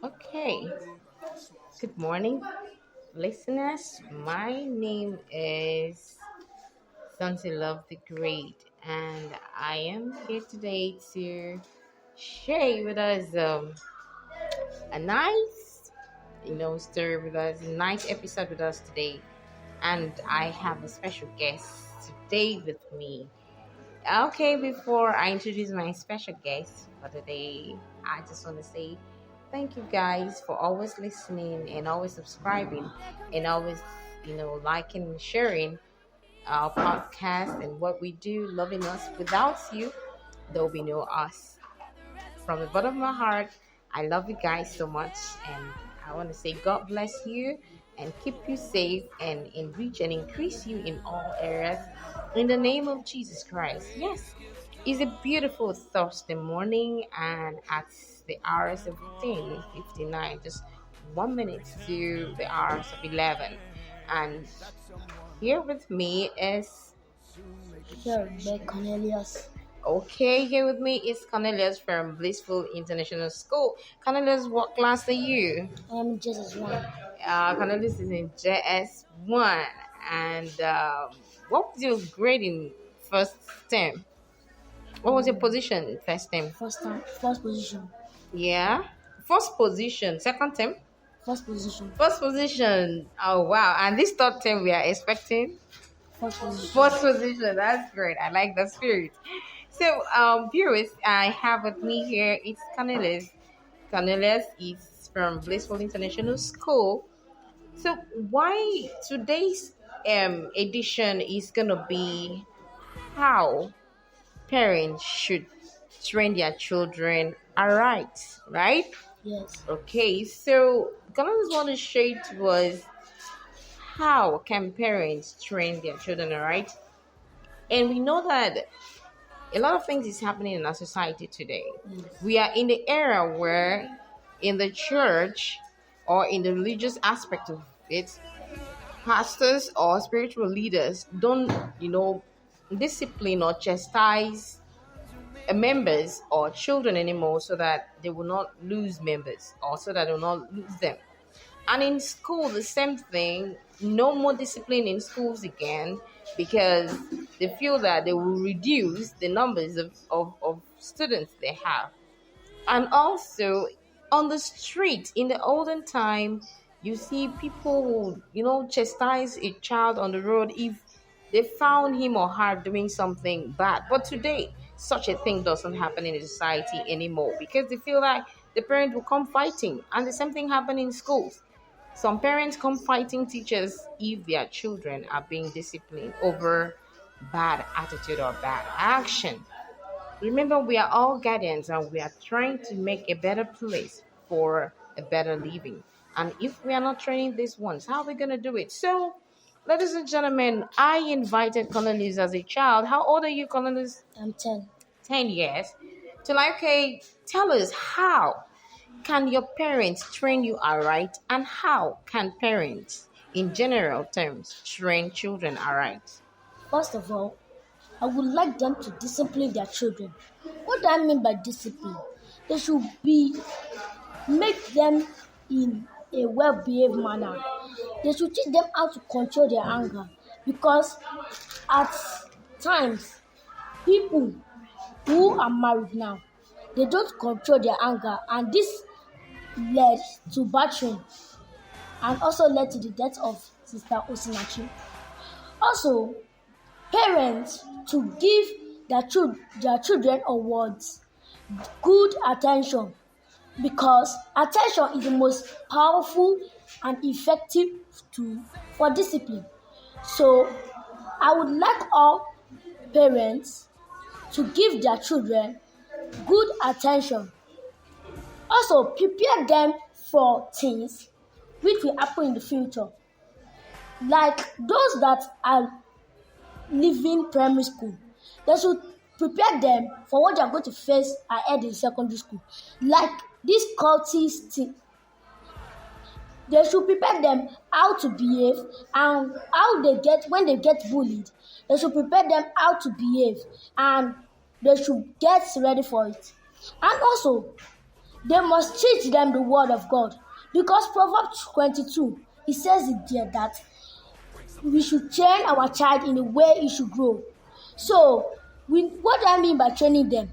Okay, good morning, listeners. My name is SonsylvDegreat's, and I am here today to share with us a nice, story with us, a nice episode with us today. And I have a special guest today with me. Okay, before I introduce my special guest for today, I just want to say thank you guys for always listening and always subscribing and always, liking and sharing our podcast and what we do, loving us. Without you, there will be no us. From the bottom of my heart, I love you guys so much, and I want to say God bless you and keep you safe and enrich and increase you in all areas in the name of Jesus Christ. Yes, it's a beautiful Thursday morning, and at the hours of 10:59, just 1 minute to the hours of 11. And here with me is Here by Cornelius. Okay, here with me is Cornelius from Blissful International School. Cornelius, what class are you? I am Jesus one. Cornelius is in JS1. And what was your grade in first term? What was your position first term? First position. Yeah. First position, second term? First position. First position. Oh, wow. And this third term we are expecting? First position. First position. That's great. I like the spirit. So, viewers, I have with me here, it's Cornelius. Cornelius is from Blissful International School. So, why today's edition is gonna be how parents should train their children aright, right? Yes. Okay, so Cornelius want to share to us how can parents train their children aright, and we know that a lot of things is happening in our society today. Yes. We are in the era where in the church or in the religious aspect of it, pastors or spiritual leaders don't, discipline or chastise members or children anymore so that they will not lose members or so that they will not lose them. And in school, the same thing. No more discipline in schools again because they feel that they will reduce the numbers of students they have. And also, on the street, in the olden time, you see people who, chastise a child on the road if they found him or her doing something bad. But today, such a thing doesn't happen in the society anymore because they feel like the parent will come fighting. And the same thing happen in schools. Some parents come fighting teachers if their children are being disciplined over bad attitude or bad action. Remember, we are all guardians and we are trying to make a better place for a better living. And if we are not training these ones, how are we going to do it? So, ladies and gentlemen, I invited Cornelius as a child. How old are you, Cornelius? I'm 10. 10 years. To okay, tell us how can your parents train you aright, and how can parents, in general terms, train children aright? First of all, I would like them to discipline their children. What do I mean by discipline? They should make them in a well-behaved manner. They should teach them how to control their anger because at times people who are married now, they don't control their anger, and this led to battering and also led to the death of Sister Osinachi. Also, parents to give their children awards good attention because attention is the most powerful and effective tool for discipline. So, I would like all parents to give their children good attention. Also, prepare them for things which will happen in the future. Like those that are leaving primary school, they should prepare them for what they are going to face ahead in secondary school. Like this cultist thing, they should prepare them how to behave and how they get when they get bullied. They should prepare them how to behave and they should get ready for it. And also, They must teach them the word of God. Because Proverbs 22, it says it there that we should train our child in the way he should grow. So, what do I mean by training them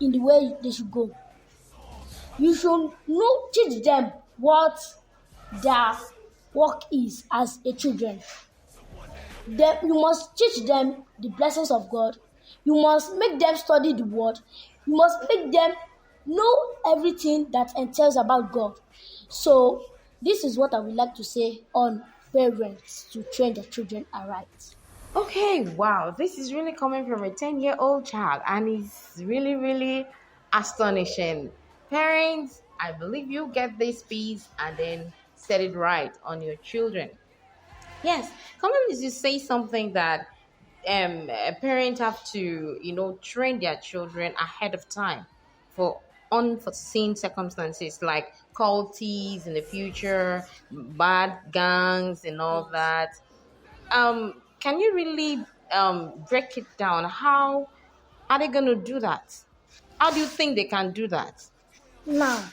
in the way they should go? You should teach them what their work is as a children. You must teach them the blessings of God. You must make them study the word. You must make them know everything that entails about God. So, this is what I would like to say on parents to train their children aright. Okay, wow, this is really coming from a 10-year-old child, and it's really, really astonishing. Parents, I believe you get this piece and then set it right on your children. Yes, commonly you say something that parents have to, train their children ahead of time for unforeseen circumstances like culties in the future, bad gangs, and all Yes. that. Can you really break it down? How are they going to do that? How do you think they can do that? Now,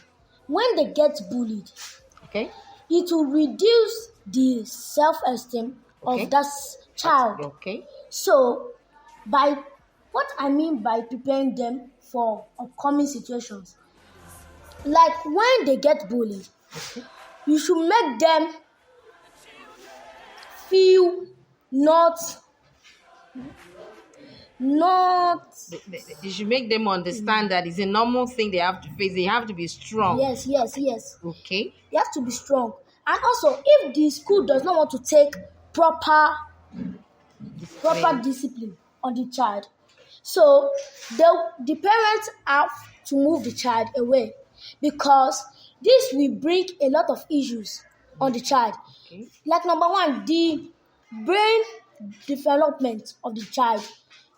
when they get bullied, Okay, it will reduce the self-esteem of okay, that that's child. okay. So, by what I mean by preparing them for upcoming situations, like when they get bullied, you should make them feel not not You should make them understand that it's a normal thing they have to face. They have to be strong. yes. Okay, You have to be strong. And also, if the school does not want to take proper discipline. discipline on the child, so the parents have to move the child away, because this will bring a lot of issues on the child. Okay, Like number one, the brain development of the child,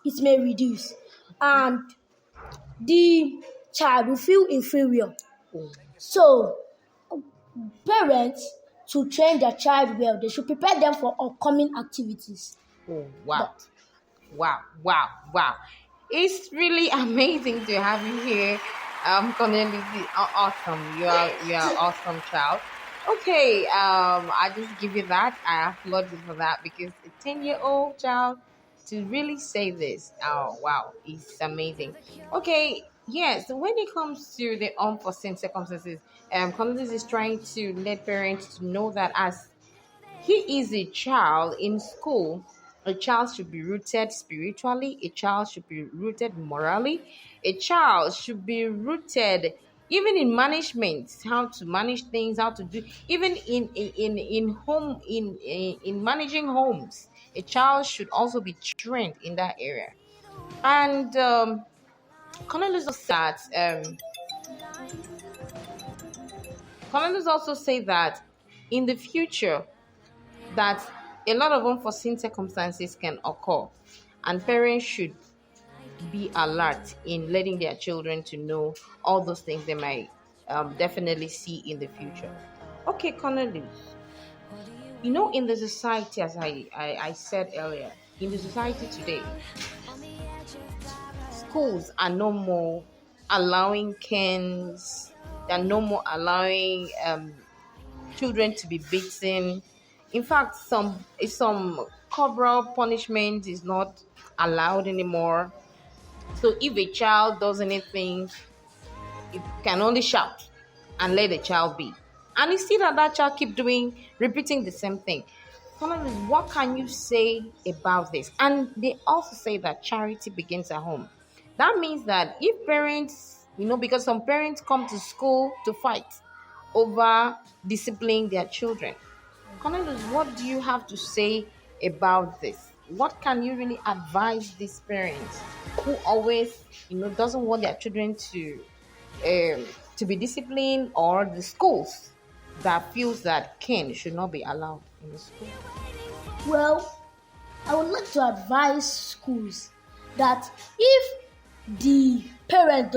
it may reduce, and the child will feel inferior. oh, So parents, to train their child well, they should prepare them for upcoming activities. oh, wow. That Wow, wow, wow. It's really amazing to have you here. Cornelius, awesome. You are awesome child. Okay, I just give you that. I applaud you for that because a 10-year-old child to really say this. Oh wow, it's amazing. Okay, yes, so when it comes to the unforeseen circumstances, Cornelius is trying to let parents to know that as he is a child in school. A child should be rooted spiritually. A child should be rooted morally. A child should be rooted even in management, how to manage things, how to do even in home in managing homes. A child should also be trained in that area. And Cornelius also that Cornelius also say that in the future that a lot of unforeseen circumstances can occur, and parents should be alert in letting their children to know all those things they might definitely see in the future. Okay, Cornelius, in the society, as I said earlier, in the society today, schools are no more allowing cans, they're no more allowing children to be beaten. In fact, some corporal punishment is not allowed anymore. So if a child does anything, you can only shout and let the child be. And you see that child keep repeating the same thing. Finally, what can you say about this? And they also say that charity begins at home. That means that if parents, because some parents come to school to fight over disciplining their children. Cornelius, what do you have to say about this? What can you really advise these parents who always, doesn't want their children to be disciplined, or the schools that feels that cane should not be allowed in the school? Well, I would like to advise schools that if the parents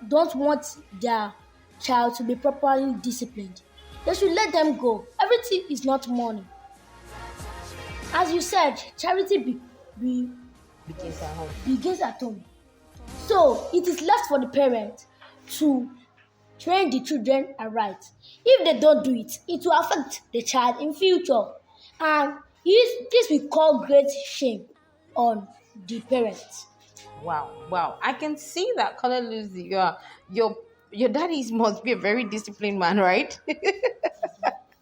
don't want their child to be properly disciplined, they should let them go. Everything is not money. As you said, charity Begins at home. begins at home. So it is left for the parent to train the children aright. If they don't do it, it will affect the child in future, and this will cause great shame on the parents. Wow, wow. I can see that Cornelius, your your daddy must be a very disciplined man, right? Yes,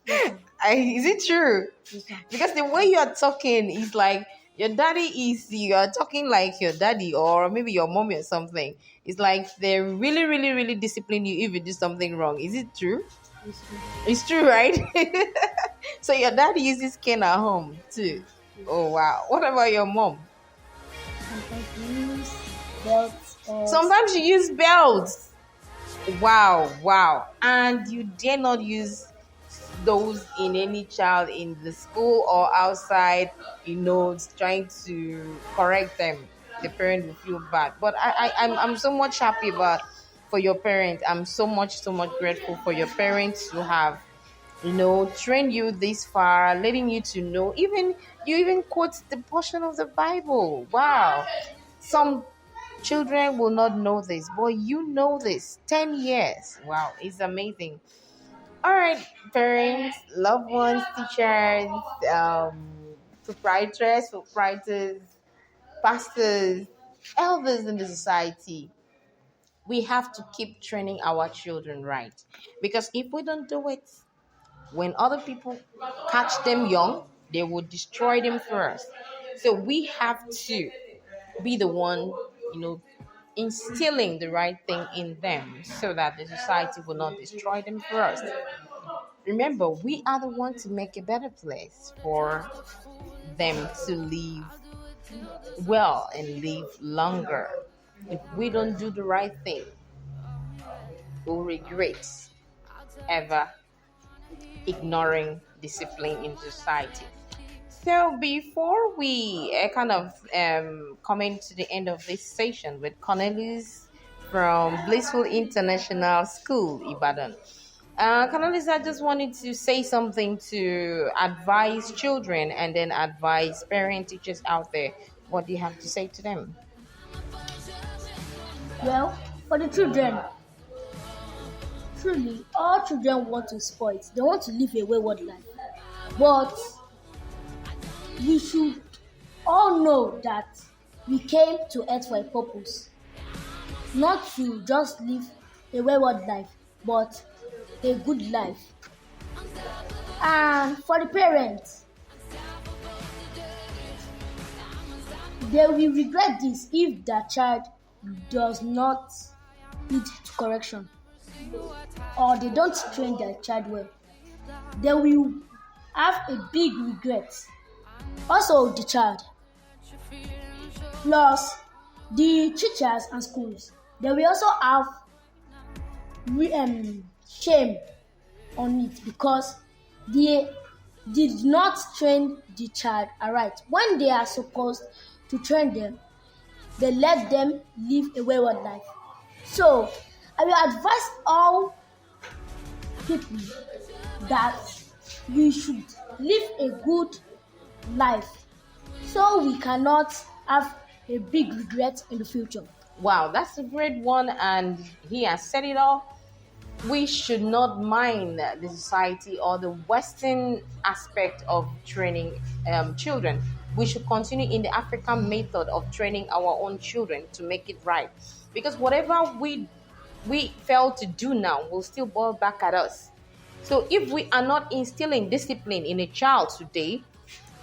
sir. Is it true? Yes, sir. Because the way you're talking is like your daddy is you're talking like your daddy or maybe your mommy or something. It's like they really, really, really discipline you if you do something wrong. Is it true? Yes, sir. It's true, right? So your daddy uses cane at home too. Yes. Oh wow. What about your mom? Sometimes we use belts or Sometimes you use belts. Wow, wow. And you dare not use those in any child in the school or outside, trying to correct them. The parent will feel bad. But I'm so much happy about for your parents. I'm so much grateful for your parents to have, trained you this far, letting you to know. Even you even quote the portion of the Bible. Wow. Some children will not know this, but you know this. 10 years. Wow, it's amazing. All right, parents, loved ones, teachers, proprietors, pastors, elders in the society. We have to keep training our children right. Because if we don't do it, when other people catch them young, they will destroy them first. So we have to be the one, instilling the right thing in them so that the society will not destroy them first. Remember, we are the ones to make a better place for them to live well and live longer. If we don't do the right thing, we'll regret ever ignoring discipline in society. So before we kind of come to the end of this session with Cornelius from Blissful International School, Ibadan. Cornelius, I just wanted to say something to advise children and then advise parent teachers out there. What do you have to say to them? well, for the children, truly, all children want to sport. They want to live a wayward life. But we should all know that we came to earth for a purpose, not to just live a wayward life, but a good life. And for the parents, they will regret this if their child does not need correction or they don't train their child well. They will have a big regret. Also, the child, plus the teachers and schools, they will also have shame on it because they did not train the child aright. When they are supposed to train them, they let them live a wayward life. So, I will advise all people that we should live a good life so we cannot have a big regret in the future. Wow, that's a great one, and he has said it all. We should not mind the society or the Western aspect of training children. We should continue in the African method of training our own children to make it right. Because whatever we fail to do now will still boil back at us. So if we are not instilling discipline in a child today,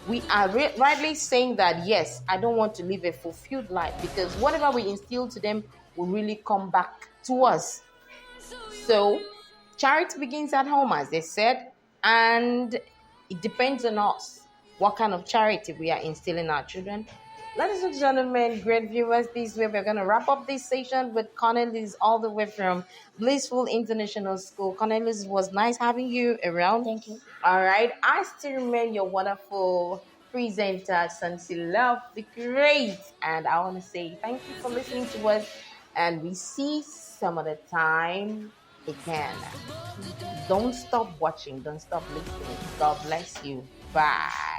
we are rightly saying that, yes, I don't want to live a fulfilled life because whatever we instill to them will really come back to us. So charity begins at home, as they said, and it depends on us what kind of charity we are instilling our children. Ladies and gentlemen, great viewers, this way we're going to wrap up this session with Cornelius all the way from Blissful International School. Cornelius, it was nice having you around. Thank you. All right. I still remain your wonderful presenter, SonsylvDegreat's. And I want to say thank you for listening to us. And we see some other time again. Don't stop watching. Don't stop listening. God bless you. Bye.